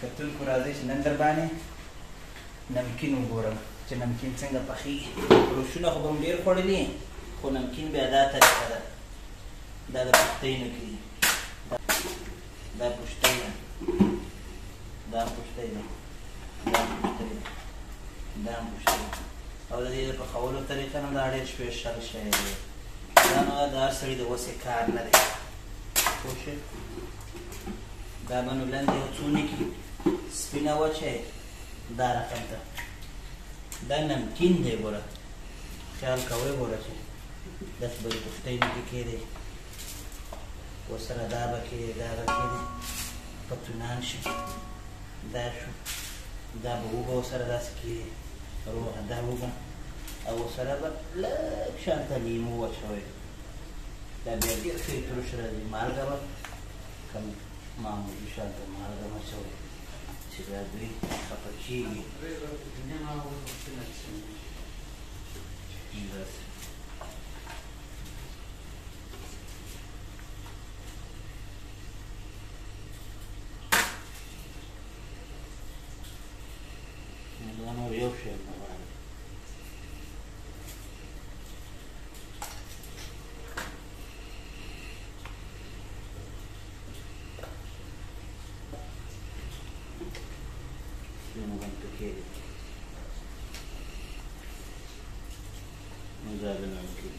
کتونکو راځئ چې نن در باندې نمکین وګورم چې نمکین څنګه پخېږي. روشونه خو به مو ډېر خوړلي خو نمکین بیا دا طریقه ده. دا د پوښتۍ نه کېږي. دا پوښتۍ ده، دا پوښتۍ ده، دا پوښتۍ ده، دا پوښتۍ ده. او د دې د پخولو طریقه نه دا ډېر سپېشل شی دی. دا نو د هر سړي د وسې کار نه دی. پوه شوې؟ دا به نو لاندې یو څونې کې سپینه وچه دا رقم ده. دا نمکین دی. ګوره خیال کوئ ګوره چې داسې به د پوښتۍ نه کې کېدی ورسره دا به کېدی، دا به کېدی پتونان شي. دا شو، دا به اوبه ورسره داسې کېدی روغه دا اوبه او ورسره به لږ شانته لیمو واچوئ. دا بیا ډېر ښه ترش راځي. مالګه به کم معمولي شانته مالګه مه اچوئ چې دا دوی خفه کېږي. داسې دا نور یو شی نه غواړي. سپینه غونډه کېږي. نو دا به نمکین